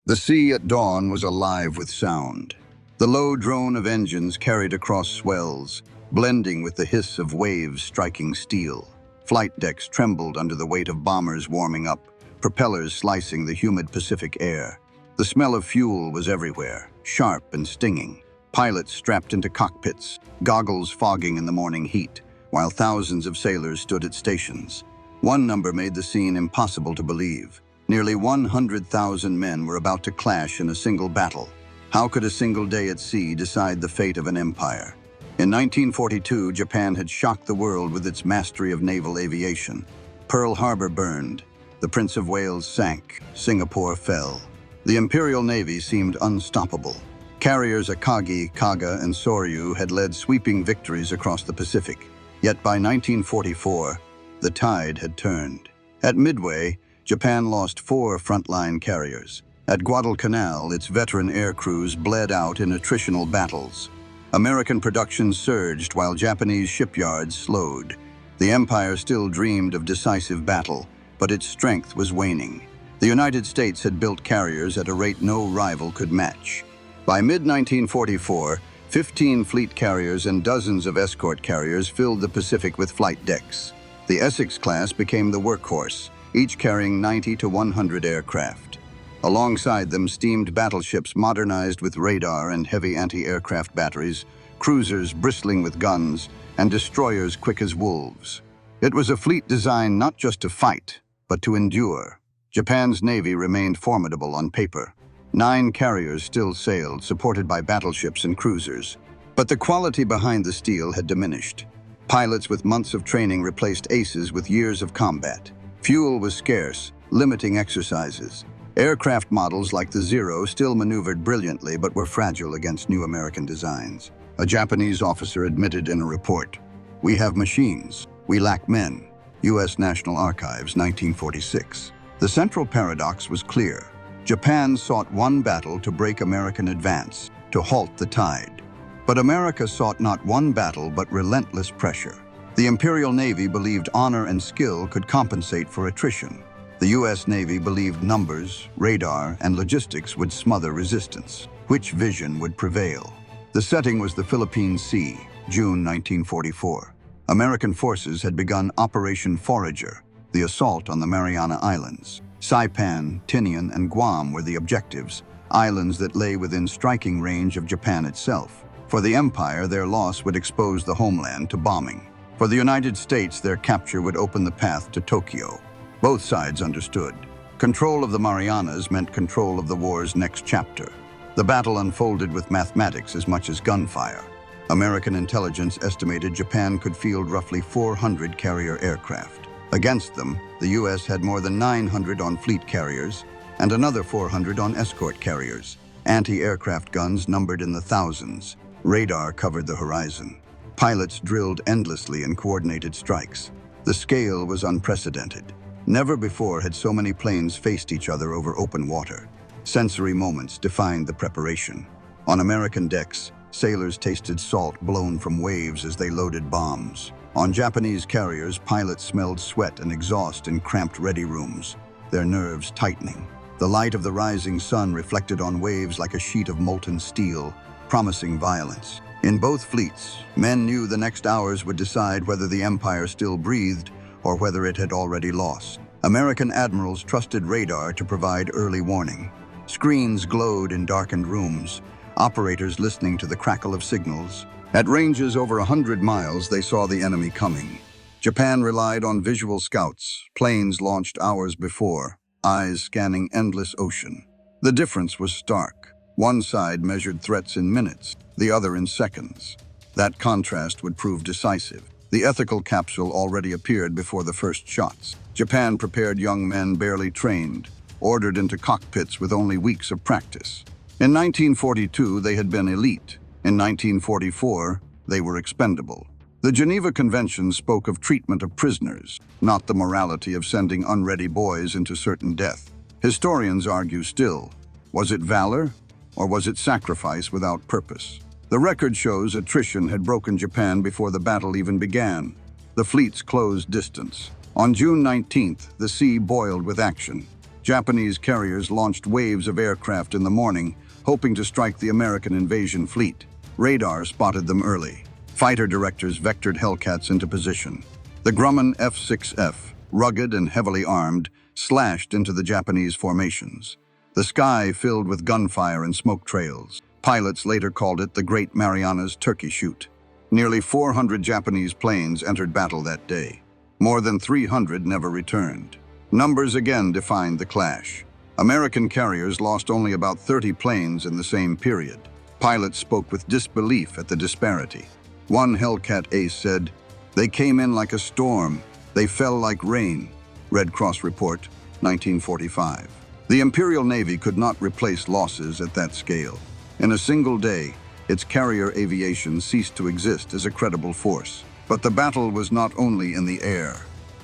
The sea at dawn was alive with sound. The low drone of engines carried across swells, blending with the hiss of waves striking steel. Flight decks trembled under the weight of bombers warming up, propellers slicing the humid Pacific air. The smell of fuel was everywhere, sharp and stinging. Pilots strapped into cockpits, goggles fogging in the morning heat, while thousands of sailors stood at stations. One number made the scene impossible to believe. Nearly 100,000 men were about to clash in a single battle. How could a single day at sea decide the fate of an empire? In 1942, Japan had shocked the world with its mastery of naval aviation. Pearl Harbor burned, the Prince of Wales sank, Singapore fell. The Imperial Navy seemed unstoppable. Carriers Akagi, Kaga, and Soryu had led sweeping victories across the Pacific. Yet by 1944, the tide had turned. At Midway, Japan lost 4 frontline carriers. At Guadalcanal, its veteran air crews bled out in attritional battles. American production surged while Japanese shipyards slowed. The empire still dreamed of decisive battle, but its strength was waning. The United States had built carriers at a rate no rival could match. By mid-1944, 15 fleet carriers and dozens of escort carriers filled the Pacific with flight decks. The Essex-class became the workhorse, each carrying 90 to 100 aircraft. Alongside them steamed battleships modernized with radar and heavy anti-aircraft batteries, cruisers bristling with guns, and destroyers quick as wolves. It was a fleet designed not just to fight, but to endure. Japan's navy remained formidable on paper. 9 carriers still sailed, supported by battleships and cruisers. But the quality behind the steel had diminished. Pilots with months of training replaced aces with years of combat. Fuel was scarce, limiting exercises. Aircraft models like the Zero still maneuvered brilliantly but were fragile against new American designs. A Japanese officer admitted in a report, "We have machines, we lack men." U.S. National Archives, 1946. The central paradox was clear. Japan sought one battle to break American advance, to halt the tide. But America sought not one battle but relentless pressure. The Imperial Navy believed honor and skill could compensate for attrition. The U.S. Navy believed numbers, radar, and logistics would smother resistance. Which vision would prevail? The setting was the Philippine Sea, June 1944. American forces had begun Operation Forager, the assault on the Mariana Islands. Saipan, Tinian, and Guam were the objectives, islands that lay within striking range of Japan itself. For the Empire, their loss would expose the homeland to bombing. For the United States, their capture would open the path to Tokyo. Both sides understood. Control of the Marianas meant control of the war's next chapter. The battle unfolded with mathematics as much as gunfire. American intelligence estimated Japan could field roughly 400 carrier aircraft. Against them, the U.S. had more than 900 on fleet carriers and another 400 on escort carriers. Anti-aircraft guns numbered in the thousands. Radar covered the horizon. Pilots drilled endlessly in coordinated strikes. The scale was unprecedented. Never before had so many planes faced each other over open water. Sensory moments defined the preparation. On American decks, sailors tasted salt blown from waves as they loaded bombs. On Japanese carriers, pilots smelled sweat and exhaust in cramped ready rooms, their nerves tightening. The light of the rising sun reflected on waves like a sheet of molten steel, promising violence. In both fleets, men knew the next hours would decide whether the empire still breathed or whether it had already lost. American admirals trusted radar to provide early warning. Screens glowed in darkened rooms, operators listening to the crackle of signals. At ranges over 100 miles, they saw the enemy coming. Japan relied on visual scouts, planes launched hours before, eyes scanning endless ocean. The difference was stark. One side measured threats in minutes, the other in seconds. That contrast would prove decisive. The ethical capsule already appeared before the first shots. Japan prepared young men barely trained, ordered into cockpits with only weeks of practice. In 1942, they had been elite. In 1944, they were expendable. The Geneva Convention spoke of treatment of prisoners, not the morality of sending unready boys into certain death. Historians argue still, was it valor or was it sacrifice without purpose? The record shows attrition had broken Japan before the battle even began. The fleets closed distance. On June 19th, the sea boiled with action. Japanese carriers launched waves of aircraft in the morning, hoping to strike the American invasion fleet. Radar spotted them early. Fighter directors vectored Hellcats into position. The Grumman F-6F, rugged and heavily armed, slashed into the Japanese formations. The sky filled with gunfire and smoke trails. Pilots later called it the Great Marianas Turkey Shoot. Nearly 400 Japanese planes entered battle that day. More than 300 never returned. Numbers again defined the clash. American carriers lost only about 30 planes in the same period. Pilots spoke with disbelief at the disparity. One Hellcat ace said, "They came in like a storm. They fell like rain." Red Cross Report, 1945. The Imperial Navy could not replace losses at that scale. In a single day, its carrier aviation ceased to exist as a credible force. But the battle was not only in the air.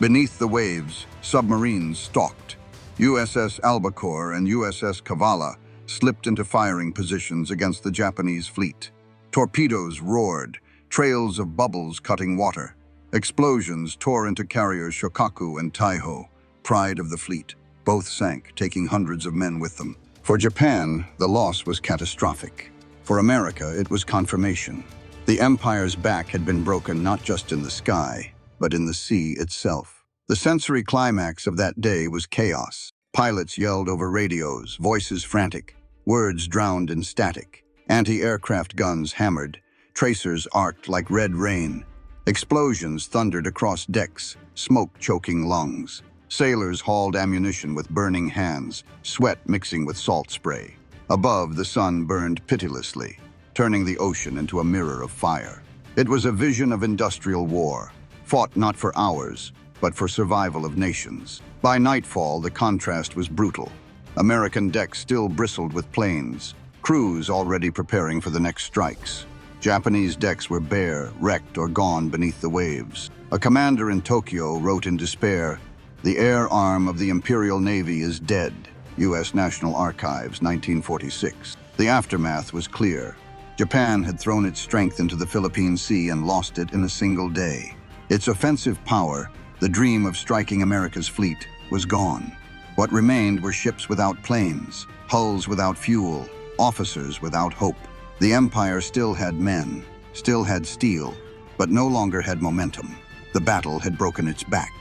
Beneath the waves, submarines stalked. USS Albacore and USS Kavala slipped into firing positions against the Japanese fleet. Torpedoes roared, trails of bubbles cutting water. Explosions tore into carriers Shokaku and Taiho, pride of the fleet. Both sank, taking hundreds of men with them. For Japan, the loss was catastrophic. For America, it was confirmation. The Empire's back had been broken not just in the sky, but in the sea itself. The sensory climax of that day was chaos. Pilots yelled over radios, voices frantic, words drowned in static. Anti-aircraft guns hammered, tracers arced like red rain. Explosions thundered across decks, smoke choking lungs. Sailors hauled ammunition with burning hands, sweat mixing with salt spray. Above, the sun burned pitilessly, turning the ocean into a mirror of fire. It was a vision of industrial war, fought not for hours, but for survival of nations. By nightfall, the contrast was brutal. American decks still bristled with planes, crews already preparing for the next strikes. Japanese decks were bare, wrecked, or gone beneath the waves. A commander in Tokyo wrote in despair, "The air arm of the Imperial Navy is dead." U.S. National Archives, 1946. The aftermath was clear. Japan had thrown its strength into the Philippine Sea and lost it in a single day. Its offensive power, the dream of striking America's fleet, was gone. What remained were ships without planes, hulls without fuel, officers without hope. The Empire still had men, still had steel, but no longer had momentum. The battle had broken its back.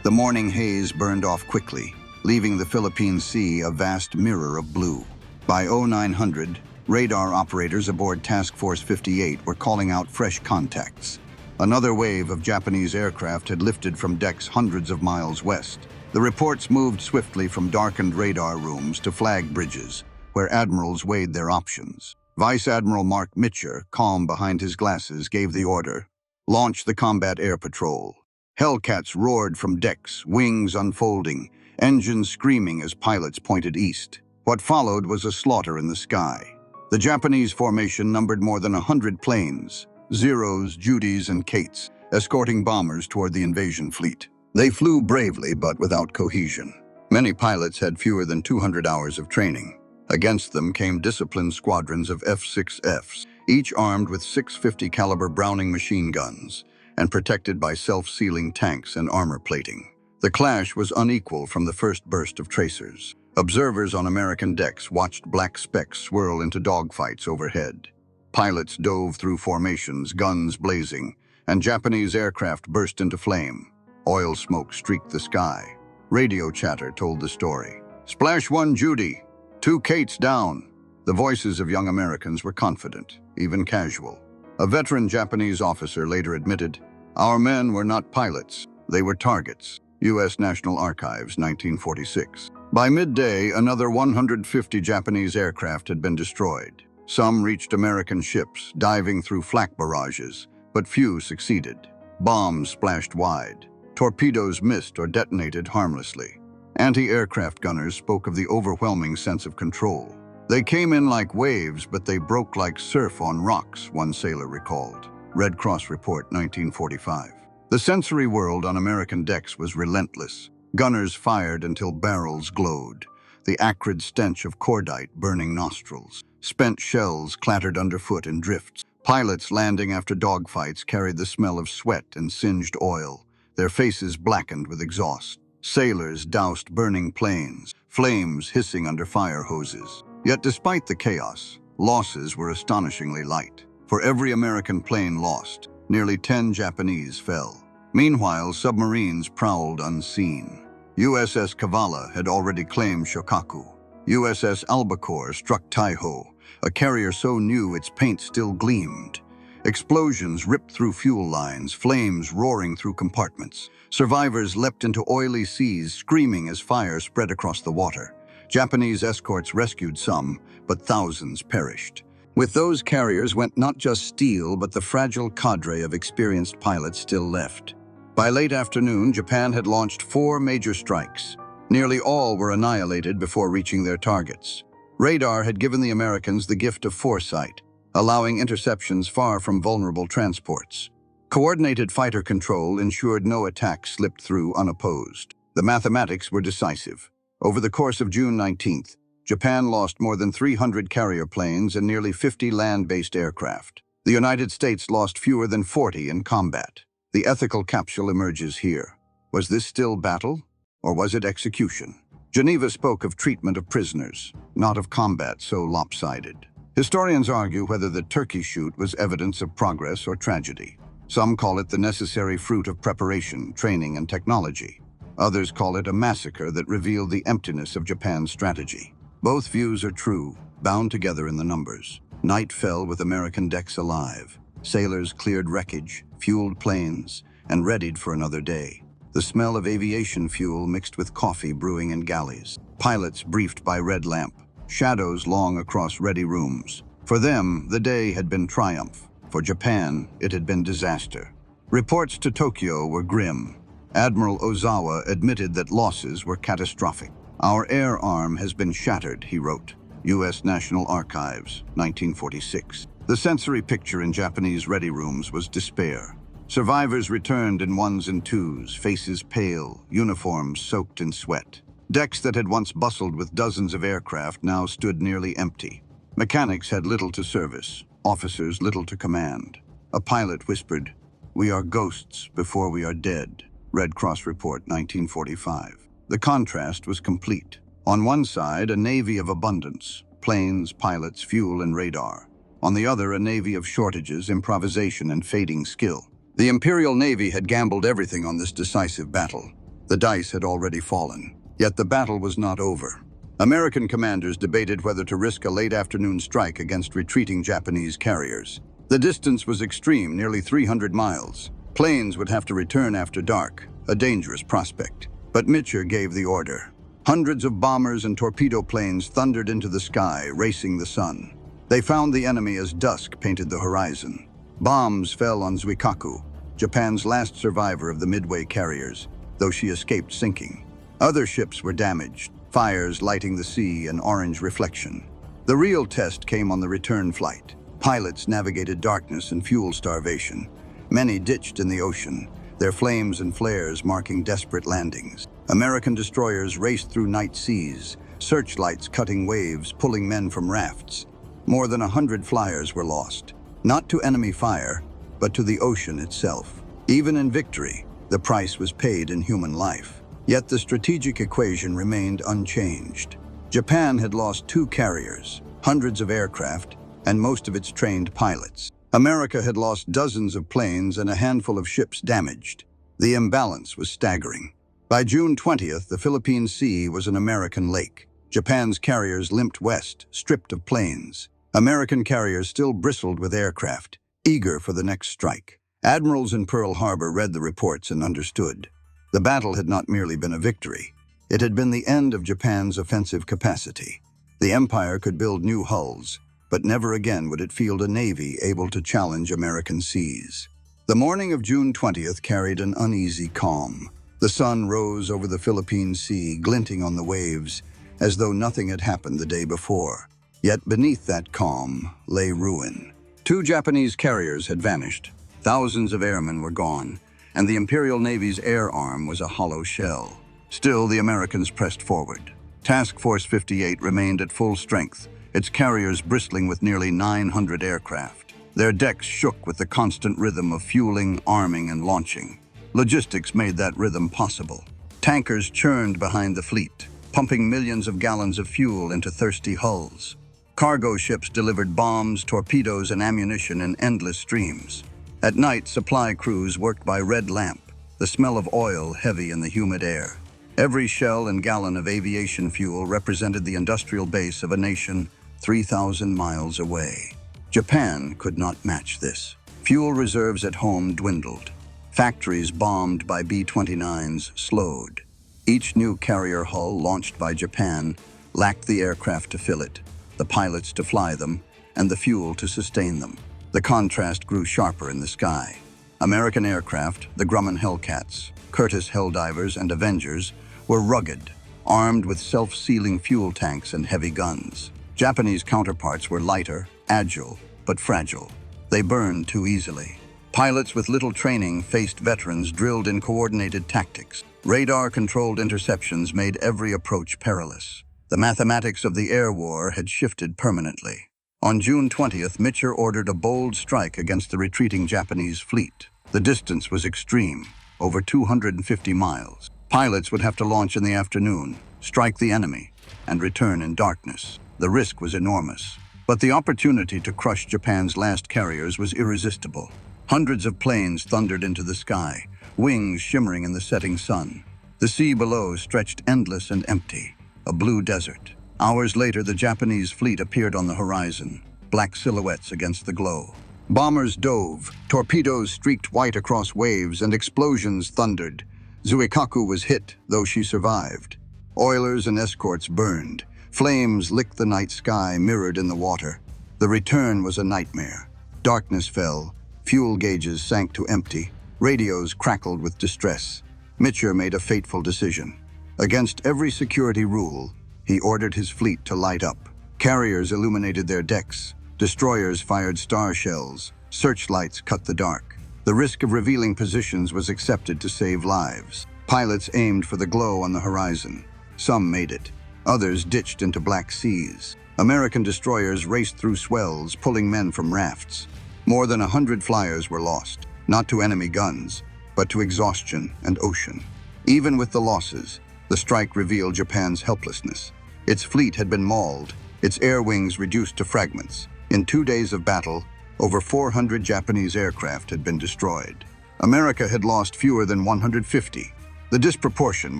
The morning haze burned off quickly, leaving the Philippine Sea a vast mirror of blue. By 0900, radar operators aboard Task Force 58 were calling out fresh contacts. Another wave of Japanese aircraft had lifted from decks hundreds of miles west. The reports moved swiftly from darkened radar rooms to flag bridges, where admirals weighed their options. Vice Admiral Mark Mitcher, calm behind his glasses, gave the order, "Launch the combat air patrol." Hellcats roared from decks, wings unfolding, engines screaming as pilots pointed east. What followed was a slaughter in the sky. The Japanese formation numbered more than 100 planes, Zeros, Judys, and Kates, escorting bombers toward the invasion fleet. They flew bravely but without cohesion. Many pilots had fewer than 200 hours of training. Against them came disciplined squadrons of F-6Fs, each armed with 650 caliber Browning machine guns and protected by self-sealing tanks and armor plating. The clash was unequal from the first burst of tracers. Observers on American decks watched black specks swirl into dogfights overhead. Pilots dove through formations, guns blazing, and Japanese aircraft burst into flame. Oil smoke streaked the sky. Radio chatter told the story. "Splash 1 Judy, 2 Kates down." The voices of young Americans were confident, even casual. A veteran Japanese officer later admitted, "Our men were not pilots, they were targets." U.S. National Archives, 1946. By midday, another 150 Japanese aircraft had been destroyed. Some reached American ships, diving through flak barrages, but few succeeded. Bombs splashed wide. Torpedoes missed or detonated harmlessly. Anti-aircraft gunners spoke of the overwhelming sense of control. "They came in like waves, but they broke like surf on rocks," one sailor recalled. Red Cross Report, 1945. The sensory world on American decks was relentless. Gunners fired until barrels glowed, the acrid stench of cordite burning nostrils. Spent shells clattered underfoot in drifts. Pilots landing after dogfights carried the smell of sweat and singed oil, their faces blackened with exhaust. Sailors doused burning planes, flames hissing under fire hoses. Yet despite the chaos, losses were astonishingly light. For every American plane lost, nearly 10 Japanese fell. Meanwhile, submarines prowled unseen. USS Kavala had already claimed Shokaku. USS Albacore struck Taiho, a carrier so new its paint still gleamed. Explosions ripped through fuel lines, flames roaring through compartments. Survivors leapt into oily seas, screaming as fire spread across the water. Japanese escorts rescued some, but thousands perished. With those carriers went not just steel, but the fragile cadre of experienced pilots still left. By late afternoon, Japan had launched 4 major strikes. Nearly all were annihilated before reaching their targets. Radar had given the Americans the gift of foresight, allowing interceptions far from vulnerable transports. Coordinated fighter control ensured no attack slipped through unopposed. The mathematics were decisive. Over the course of June 19th, Japan lost more than 300 carrier planes and nearly 50 land-based aircraft. The United States lost fewer than 40 in combat. The ethical capsule emerges here. Was this still battle, or was it execution? Geneva spoke of treatment of prisoners, not of combat so lopsided. Historians argue whether the turkey shoot was evidence of progress or tragedy. Some call it the necessary fruit of preparation, training, and technology. Others call it a massacre that revealed the emptiness of Japan's strategy. Both views are true, bound together in the numbers. Night fell with American decks alive. Sailors cleared wreckage, fueled planes, and readied for another day. The smell of aviation fuel mixed with coffee brewing in galleys. Pilots briefed by red lamp. Shadows long across ready rooms. For them, the day had been triumph. For Japan, it had been disaster. Reports to Tokyo were grim. Admiral Ozawa admitted that losses were catastrophic. "Our air arm has been shattered," he wrote. U.S. National Archives, 1946. The sensory picture in Japanese ready rooms was despair. Survivors returned in ones and twos, faces pale, uniforms soaked in sweat. Decks that had once bustled with dozens of aircraft now stood nearly empty. Mechanics had little to service, officers little to command. A pilot whispered, "We are ghosts before we are dead." Red Cross Report, 1945. The contrast was complete. On one side, a navy of abundance, planes, pilots, fuel, and radar. On the other, a navy of shortages, improvisation, and fading skill. The Imperial Navy had gambled everything on this decisive battle. The dice had already fallen. Yet the battle was not over. American commanders debated whether to risk a late afternoon strike against retreating Japanese carriers. The distance was extreme, nearly 300 miles. Planes would have to return after dark, a dangerous prospect. But Mitchell gave the order. Hundreds of bombers and torpedo planes thundered into the sky, racing the sun. They found the enemy as dusk painted the horizon. Bombs fell on Zuikaku, Japan's last survivor of the Midway carriers, though she escaped sinking. Other ships were damaged, fires lighting the sea an orange reflection. The real test came on the return flight. Pilots navigated darkness and fuel starvation. Many ditched in the ocean, their flames and flares marking desperate landings. American destroyers raced through night seas, searchlights cutting waves, pulling men from rafts. More than 100 flyers were lost, not to enemy fire, but to the ocean itself. Even in victory, the price was paid in human life. Yet the strategic equation remained unchanged. Japan had lost 2 carriers, hundreds of aircraft, and most of its trained pilots. America had lost dozens of planes and a handful of ships damaged. The imbalance was staggering. By June 20th, the Philippine Sea was an American lake. Japan's carriers limped west, stripped of planes. American carriers still bristled with aircraft, eager for the next strike. Admirals in Pearl Harbor read the reports and understood. The battle had not merely been a victory. It had been the end of Japan's offensive capacity. The empire could build new hulls, but never again would it field a navy able to challenge American seas. The morning of June 20th carried an uneasy calm. The sun rose over the Philippine Sea, glinting on the waves, as though nothing had happened the day before. Yet beneath that calm lay ruin. 2 Japanese carriers had vanished. Thousands of airmen were gone, and the Imperial Navy's air arm was a hollow shell. Still, the Americans pressed forward. Task Force 58 remained at full strength, its carriers bristling with nearly 900 aircraft. Their decks shook with the constant rhythm of fueling, arming, and launching. Logistics made that rhythm possible. Tankers churned behind the fleet. pumping millions of gallons of fuel into thirsty hulls. Cargo ships delivered bombs, torpedoes, and ammunition in endless streams. At night, supply crews worked by red lamp, the smell of oil heavy in the humid air. Every shell and gallon of aviation fuel represented the industrial base of a nation 3,000 miles away. Japan could not match this. Fuel reserves at home dwindled. Factories bombed by B-29s slowed. Each new carrier hull launched by Japan lacked the aircraft to fill it, the pilots to fly them, and the fuel to sustain them. The contrast grew sharper in the sky. American aircraft, the Grumman Hellcats, Curtiss Helldivers, and Avengers, were rugged, armed with self-sealing fuel tanks and heavy guns. Japanese counterparts were lighter, agile, but fragile. They burned too easily. Pilots with little training faced veterans drilled in coordinated tactics. Radar-controlled interceptions made every approach perilous. The mathematics of the air war had shifted permanently. On June 20th, Mitcher ordered a bold strike against the retreating Japanese fleet. The distance was extreme, over 250 miles. Pilots would have to launch in the afternoon, strike the enemy, and return in darkness. The risk was enormous, but the opportunity to crush Japan's last carriers was irresistible. Hundreds of planes thundered into the sky, wings shimmering in the setting sun. The sea below stretched endless and empty, a blue desert. Hours later, the Japanese fleet appeared on the horizon, black silhouettes against the glow. Bombers dove, torpedoes streaked white across waves, and explosions thundered. Zuikaku was hit, though she survived. Oilers and escorts burned. Flames licked the night sky, mirrored in the water. The return was a nightmare. Darkness fell. Fuel gauges sank to empty. Radios crackled with distress. Mitcher made a fateful decision. Against every security rule, he ordered his fleet to light up. Carriers illuminated their decks. Destroyers fired star shells. Searchlights cut the dark. The risk of revealing positions was accepted to save lives. Pilots aimed for the glow on the horizon. Some made it. Others ditched into black seas. American destroyers raced through swells, pulling men from rafts. More than 100 flyers were lost, not to enemy guns, but to exhaustion and ocean. Even with the losses, the strike revealed Japan's helplessness. Its fleet had been mauled, its air wings reduced to fragments. In 2 days of battle, over 400 Japanese aircraft had been destroyed. America had lost fewer than 150. The disproportion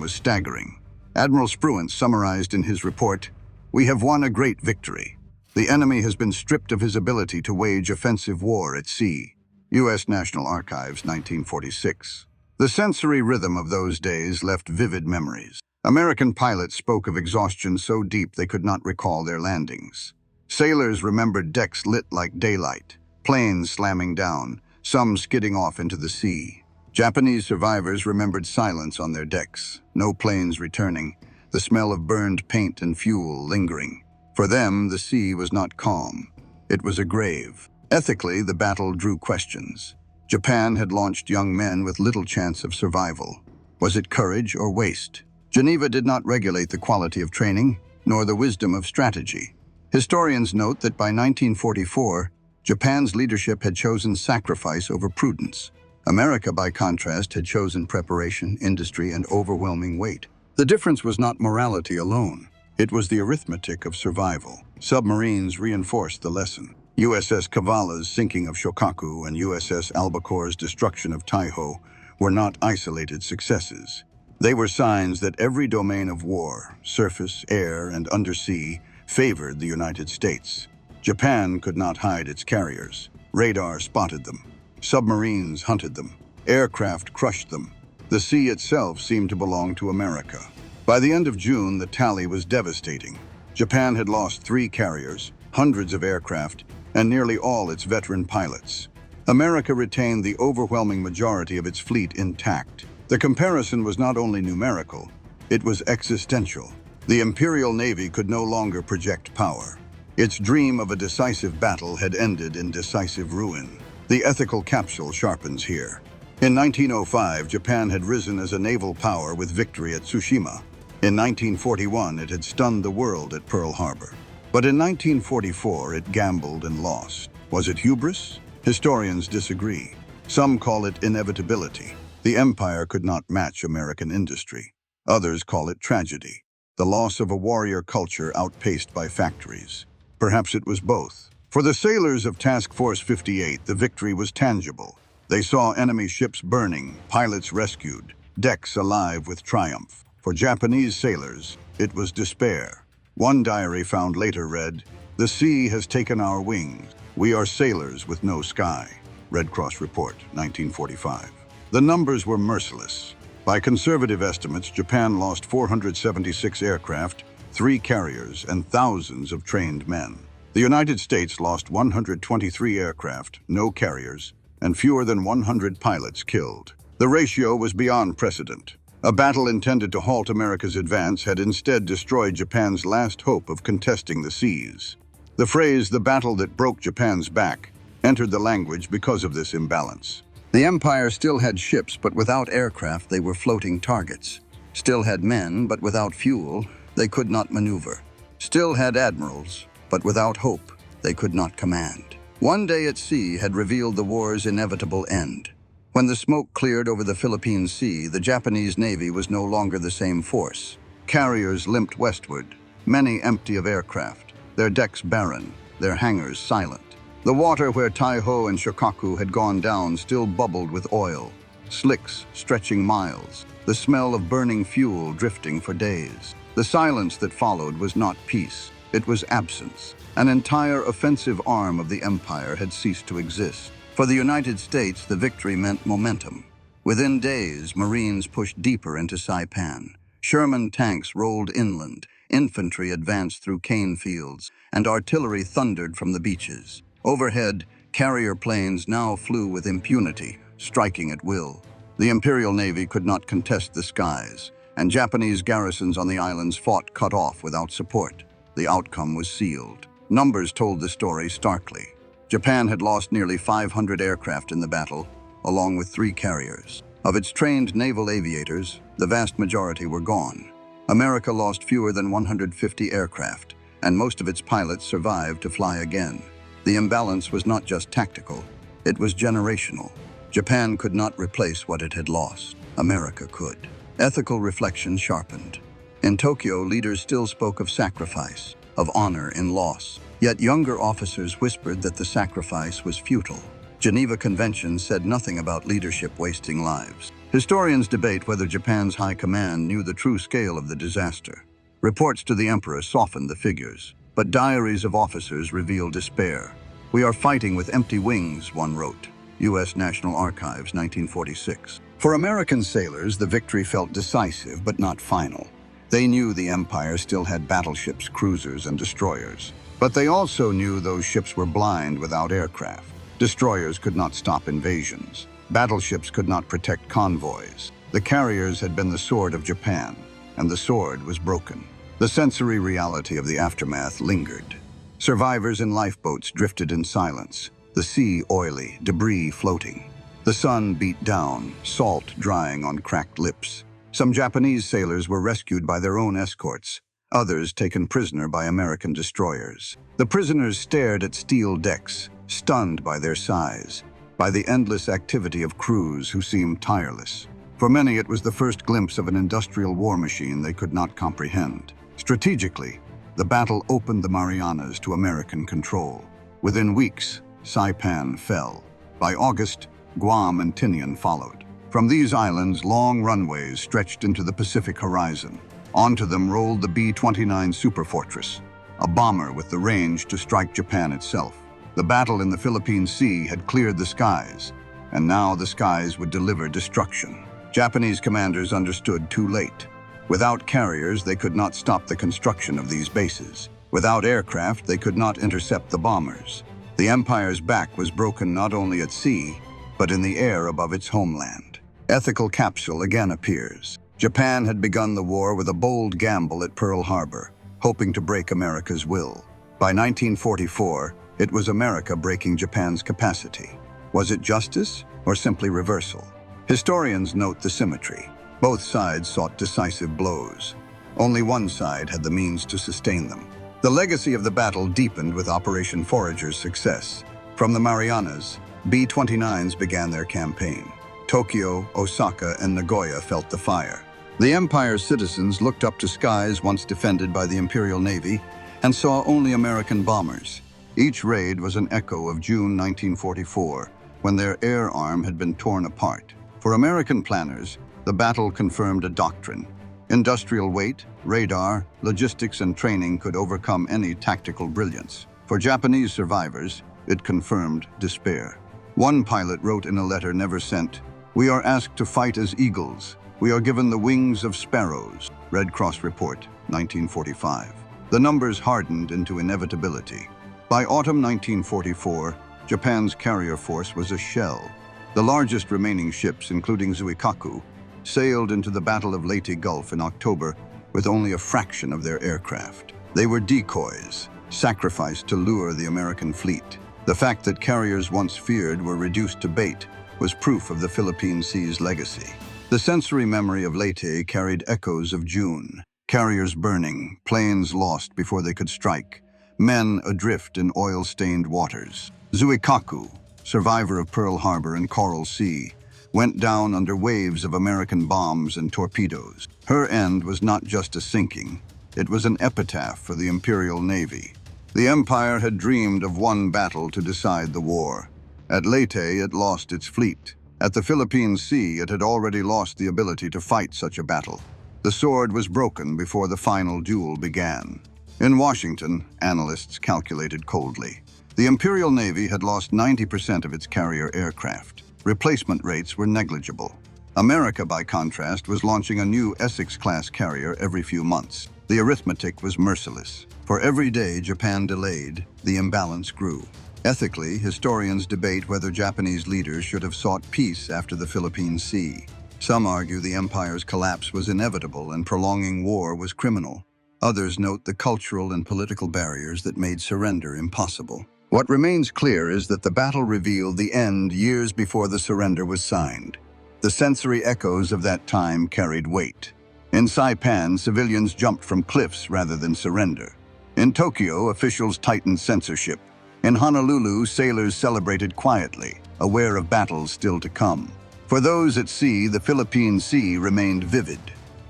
was staggering. Admiral Spruance summarized in his report, "We have won a great victory. The enemy has been stripped of his ability to wage offensive war at sea." U.S. National Archives, 1946. The sensory rhythm of those days left vivid memories. American pilots spoke of exhaustion so deep they could not recall their landings. Sailors remembered decks lit like daylight, planes slamming down, some skidding off into the sea. Japanese survivors remembered silence on their decks, no planes returning, the smell of burned paint and fuel lingering. For them, the sea was not calm. It was a grave. Ethically, the battle drew questions. Japan had launched young men with little chance of survival. Was it courage or waste? Geneva did not regulate the quality of training, nor the wisdom of strategy. Historians note that by 1944, Japan's leadership had chosen sacrifice over prudence. America, by contrast, had chosen preparation, industry, and overwhelming weight. The difference was not morality alone. It was the arithmetic of survival. Submarines reinforced the lesson. USS Cavala's sinking of Shokaku and USS Albacore's destruction of Taiho were not isolated successes. They were signs that every domain of war, surface, air, and undersea, favored the United States. Japan could not hide its carriers. Radar spotted them. Submarines hunted them. Aircraft crushed them. The sea itself seemed to belong to America. By the end of June, the tally was devastating. Japan had lost 3 carriers, hundreds of aircraft, and nearly all its veteran pilots. America retained the overwhelming majority of its fleet intact. The comparison was not only numerical, it was existential. The Imperial Navy could no longer project power. Its dream of a decisive battle had ended in decisive ruin. The ethical capsule sharpens here. In 1905, Japan had risen as a naval power with victory at Tsushima. In 1941, it had stunned the world at Pearl Harbor. But in 1944, it gambled and lost. Was it hubris? Historians disagree. Some call it inevitability. The empire could not match American industry. Others call it tragedy. the loss of a warrior culture outpaced by factories. Perhaps it was both. For the sailors of Task Force 58, the victory was tangible. They saw enemy ships burning, pilots rescued, decks alive with triumph. For Japanese sailors, it was despair. One diary found later read, "The sea has taken our wings. We are sailors with no sky." Red Cross Report, 1945. The numbers were merciless. By conservative estimates, Japan lost 476 aircraft, 3 carriers, and thousands of trained men. The United States lost 123 aircraft, no carriers, and fewer than 100 pilots killed. The ratio was beyond precedent. A battle intended to halt America's advance had instead destroyed Japan's last hope of contesting the seas. The phrase, "the battle that broke Japan's back," entered the language because of this imbalance. The Empire still had ships, but without aircraft, they were floating targets. Still had men, but without fuel, they could not maneuver. Still had admirals, but without hope, they could not command. One day at sea had revealed the war's inevitable end. When the smoke cleared over the Philippine Sea, the Japanese Navy was no longer the same force. Carriers limped westward, many empty of aircraft, their decks barren, their hangars silent. The water where Taiho and Shokaku had gone down still bubbled with oil, slicks stretching miles, the smell of burning fuel drifting for days. The silence that followed was not peace, it was absence. An entire offensive arm of the empire had ceased to exist. For the United States, the victory meant momentum. Within days, Marines pushed deeper into Saipan. Sherman tanks rolled inland, infantry advanced through cane fields, and artillery thundered from the beaches. Overhead, carrier planes now flew with impunity, striking at will. The Imperial Navy could not contest the skies, and Japanese garrisons on the islands fought cut off without support. The outcome was sealed. Numbers told the story starkly. Japan had lost nearly 500 aircraft in the battle, along with 3 carriers. Of its trained naval aviators, the vast majority were gone. America lost fewer than 150 aircraft, and most of its pilots survived to fly again. The imbalance was not just tactical, it was generational. Japan could not replace what it had lost. America could. Ethical reflection sharpened. In Tokyo, leaders still spoke of sacrifice, of honor in loss. Yet younger officers whispered that the sacrifice was futile. Geneva Convention said nothing about leadership wasting lives. Historians debate whether Japan's high command knew the true scale of the disaster. Reports to the emperor softened the figures, but diaries of officers reveal despair. "We are fighting with empty wings," one wrote. U.S. National Archives, 1946. For American sailors, the victory felt decisive but not final. They knew the empire still had battleships, cruisers, and destroyers. But they also knew those ships were blind without aircraft. Destroyers could not stop invasions. Battleships could not protect convoys. The carriers had been the sword of Japan, and the sword was broken. The sensory reality of the aftermath lingered. Survivors in lifeboats drifted in silence, the sea oily, debris floating. The sun beat down, salt drying on cracked lips. Some Japanese sailors were rescued by their own escorts, others taken prisoner by American destroyers. The prisoners stared at steel decks, stunned by their size, by the endless activity of crews who seemed tireless. For many, it was the first glimpse of an industrial war machine they could not comprehend. Strategically, the battle opened the Marianas to American control. Within weeks, Saipan fell. By August, Guam and Tinian followed. From these islands, long runways stretched into the Pacific horizon. Onto them rolled the B-29 Superfortress, a bomber with the range to strike Japan itself. The battle in the Philippine Sea had cleared the skies, and now the skies would deliver destruction. Japanese commanders understood too late. Without carriers, they could not stop the construction of these bases. Without aircraft, they could not intercept the bombers. The empire's back was broken not only at sea, but in the air above its homeland. Ethical capsule again appears. Japan had begun the war with a bold gamble at Pearl Harbor, hoping to break America's will. By 1944, it was America breaking Japan's capacity. Was it justice or simply reversal? Historians note the symmetry. Both sides sought decisive blows. Only one side had the means to sustain them. The legacy of the battle deepened with Operation Forager's success. From the Marianas, B-29s began their campaign. Tokyo, Osaka, and Nagoya felt the fire. The Empire's citizens looked up to skies once defended by the Imperial Navy and saw only American bombers. Each raid was an echo of June 1944, when their air arm had been torn apart. For American planners, the battle confirmed a doctrine. Industrial weight, radar, logistics, and training could overcome any tactical brilliance. For Japanese survivors, it confirmed despair. One pilot wrote in a letter never sent, "We are asked to fight as eagles. We are given the wings of sparrows." Red Cross Report, 1945. The numbers hardened into inevitability. By autumn 1944, Japan's carrier force was a shell. The largest remaining ships, including Zuikaku, sailed into the Battle of Leyte Gulf in October with only a fraction of their aircraft. They were decoys, sacrificed to lure the American fleet. The fact that carriers once feared were reduced to bait was proof of the Philippine Sea's legacy. The sensory memory of Leyte carried echoes of June. Carriers burning, planes lost before they could strike, men adrift in oil-stained waters. Zuikaku, survivor of Pearl Harbor and Coral Sea, went down under waves of American bombs and torpedoes. Her end was not just a sinking, it was an epitaph for the Imperial Navy. The Empire had dreamed of one battle to decide the war. At Leyte, it lost its fleet. At the Philippine Sea, it had already lost the ability to fight such a battle. The sword was broken before the final duel began. In Washington, analysts calculated coldly. The Imperial Navy had lost 90% of its carrier aircraft. Replacement rates were negligible. America, by contrast, was launching a new Essex-class carrier every few months. The arithmetic was merciless. For every day Japan delayed, the imbalance grew. Ethically, historians debate whether Japanese leaders should have sought peace after the Philippine Sea. Some argue the empire's collapse was inevitable and prolonging war was criminal. Others note the cultural and political barriers that made surrender impossible. What remains clear is that the battle revealed the end years before the surrender was signed. The sensory echoes of that time carried weight. In Saipan, civilians jumped from cliffs rather than surrender. In Tokyo, officials tightened censorship. In Honolulu, sailors celebrated quietly, aware of battles still to come. For those at sea, the Philippine Sea remained vivid.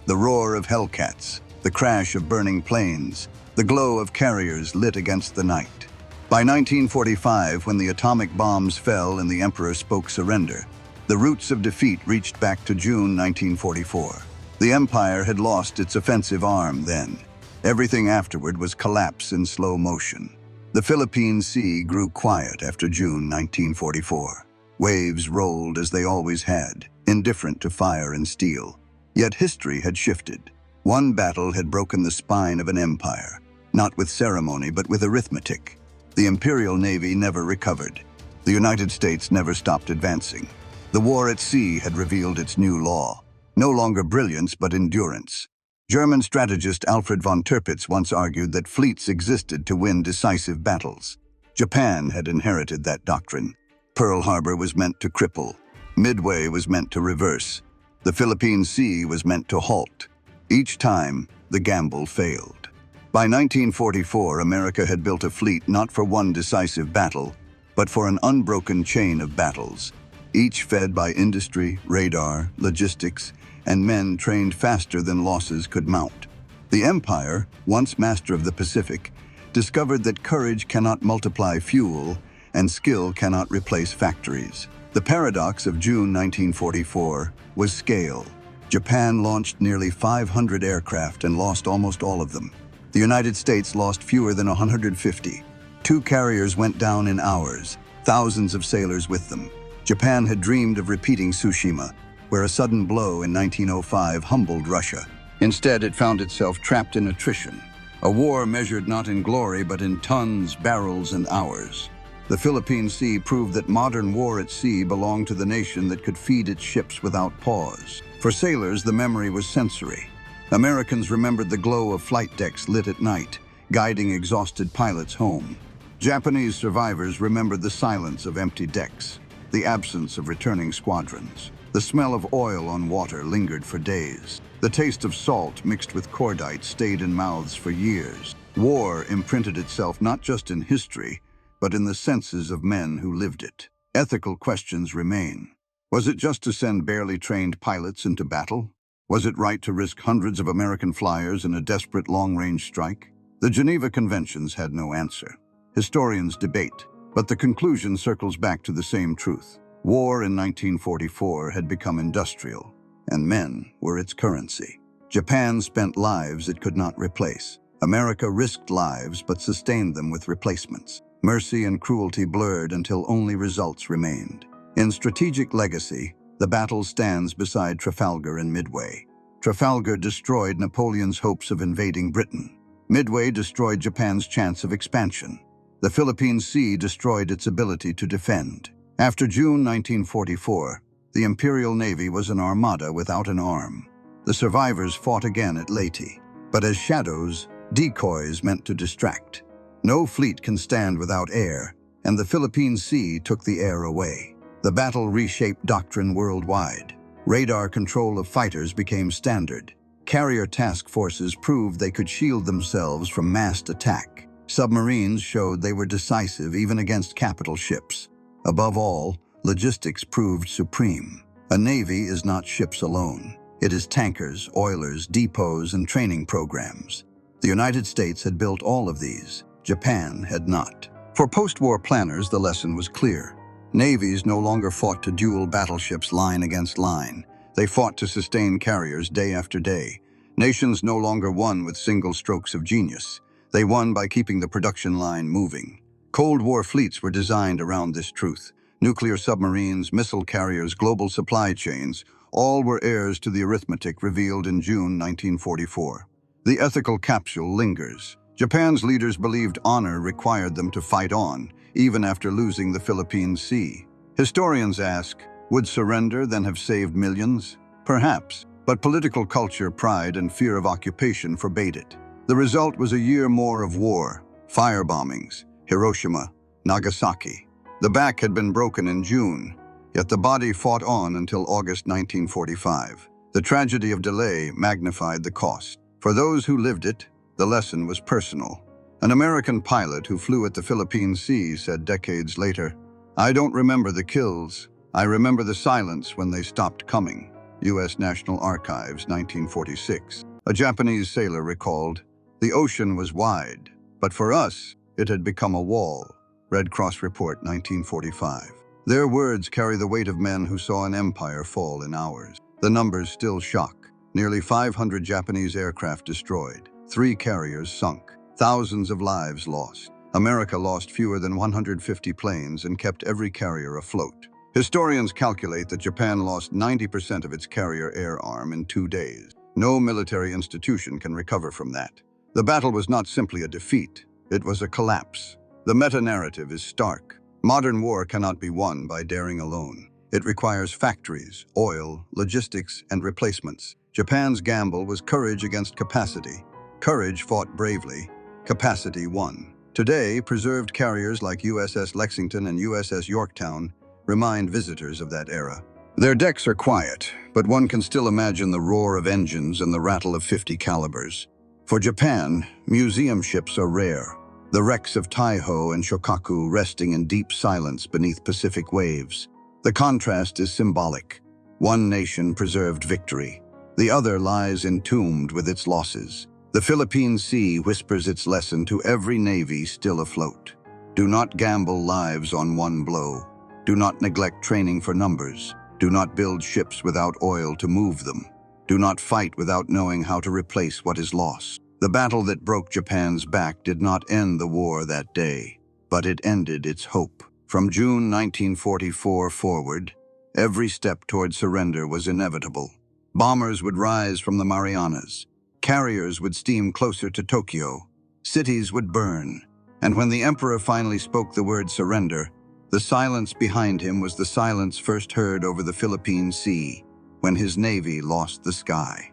The roar of Hellcats, the crash of burning planes, the glow of carriers lit against the night. By 1945, when the atomic bombs fell and the Emperor spoke surrender, the roots of defeat reached back to June 1944. The Empire had lost its offensive arm then. Everything afterward was collapse in slow motion. The Philippine Sea grew quiet after June 1944. Waves rolled as they always had, indifferent to fire and steel. Yet history had shifted. One battle had broken the spine of an empire, not with ceremony but with arithmetic. The Imperial Navy never recovered. The United States never stopped advancing. The war at sea had revealed its new law. No longer brilliance but endurance. German strategist Alfred von Tirpitz once argued that fleets existed to win decisive battles. Japan had inherited that doctrine. Pearl Harbor was meant to cripple. Midway was meant to reverse. The Philippine Sea was meant to halt. Each time, the gamble failed. By 1944, America had built a fleet not for one decisive battle, but for an unbroken chain of battles, each fed by industry, radar, logistics, and men trained faster than losses could mount. The Empire, once master of the Pacific, discovered that courage cannot multiply fuel and skill cannot replace factories. The paradox of June 1944 was scale. Japan launched nearly 500 aircraft and lost almost all of them. The United States lost fewer than 150. 2 carriers went down in hours, thousands of sailors with them. Japan had dreamed of repeating Tsushima, where a sudden blow in 1905 humbled Russia. Instead, it found itself trapped in attrition, a war measured not in glory but in tons, barrels, and hours. The Philippine Sea proved that modern war at sea belonged to the nation that could feed its ships without pause. For sailors, the memory was sensory. Americans remembered the glow of flight decks lit at night, guiding exhausted pilots home. Japanese survivors remembered the silence of empty decks, the absence of returning squadrons. The smell of oil on water lingered for days. The taste of salt mixed with cordite stayed in mouths for years. War imprinted itself not just in history, but in the senses of men who lived it. Ethical questions remain. Was it just to send barely trained pilots into battle? Was it right to risk hundreds of American flyers in a desperate long-range strike? The Geneva Conventions had no answer. Historians debate, but the conclusion circles back to the same truth. War in 1944 had become industrial, and men were its currency. Japan spent lives it could not replace. America risked lives but sustained them with replacements. Mercy and cruelty blurred until only results remained. In strategic legacy, the battle stands beside Trafalgar and Midway. Trafalgar destroyed Napoleon's hopes of invading Britain. Midway destroyed Japan's chance of expansion. The Philippine Sea destroyed its ability to defend. After June 1944, the Imperial Navy was an armada without an arm. The survivors fought again at Leyte, but as shadows, decoys meant to distract. No fleet can stand without air, and the Philippine Sea took the air away. The battle reshaped doctrine worldwide. Radar control of fighters became standard. Carrier task forces proved they could shield themselves from massed attack. Submarines showed they were decisive even against capital ships. Above all, logistics proved supreme. A navy is not ships alone. It is tankers, oilers, depots, and training programs. The United States had built all of these. Japan had not. For post-war planners, the lesson was clear. Navies no longer fought to duel battleships line against line. They fought to sustain carriers day after day. Nations no longer won with single strokes of genius. They won by keeping the production line moving. Cold War fleets were designed around this truth. Nuclear submarines, missile carriers, global supply chains, all were heirs to the arithmetic revealed in June 1944. The ethical capsule lingers. Japan's leaders believed honor required them to fight on, even after losing the Philippine Sea. Historians ask, would surrender then have saved millions? Perhaps, but political culture, pride, and fear of occupation forbade it. The result was a year more of war, firebombings, Hiroshima, Nagasaki. The back had been broken in June, yet the body fought on until August 1945. The tragedy of delay magnified the cost. For those who lived it, the lesson was personal. An American pilot who flew at the Philippine Sea said decades later, "I don't remember the kills. I remember the silence when they stopped coming." U.S. National Archives, 1946. A Japanese sailor recalled, "The ocean was wide, but for us, it had become a wall." Red Cross Report, 1945. Their words carry the weight of men who saw an empire fall in hours. The numbers still shock. Nearly 500 Japanese aircraft destroyed, 3 carriers sunk, thousands of lives lost. America lost fewer than 150 planes and kept every carrier afloat. Historians calculate that Japan lost 90% of its carrier air arm in 2 days. No military institution can recover from that. The battle was not simply a defeat, it was a collapse. The meta-narrative is stark. Modern war cannot be won by daring alone. It requires factories, oil, logistics, and replacements. Japan's gamble was courage against capacity. Courage fought bravely. Capacity won. Today, preserved carriers like USS Lexington and USS Yorktown remind visitors of that era. Their decks are quiet, but one can still imagine the roar of engines and the rattle of 50 calibers. For Japan, museum ships are rare. The wrecks of Taiho and Shokaku resting in deep silence beneath Pacific waves. The contrast is symbolic. One nation preserved victory. The other lies entombed with its losses. The Philippine Sea whispers its lesson to every navy still afloat. Do not gamble lives on one blow. Do not neglect training for numbers. Do not build ships without oil to move them. Do not fight without knowing how to replace what is lost. The battle that broke Japan's back did not end the war that day, but it ended its hope. From June 1944 forward, every step toward surrender was inevitable. Bombers would rise from the Marianas. Carriers would steam closer to Tokyo. Cities would burn. And when the emperor finally spoke the word surrender, the silence behind him was the silence first heard over the Philippine Sea, when his navy lost the sky.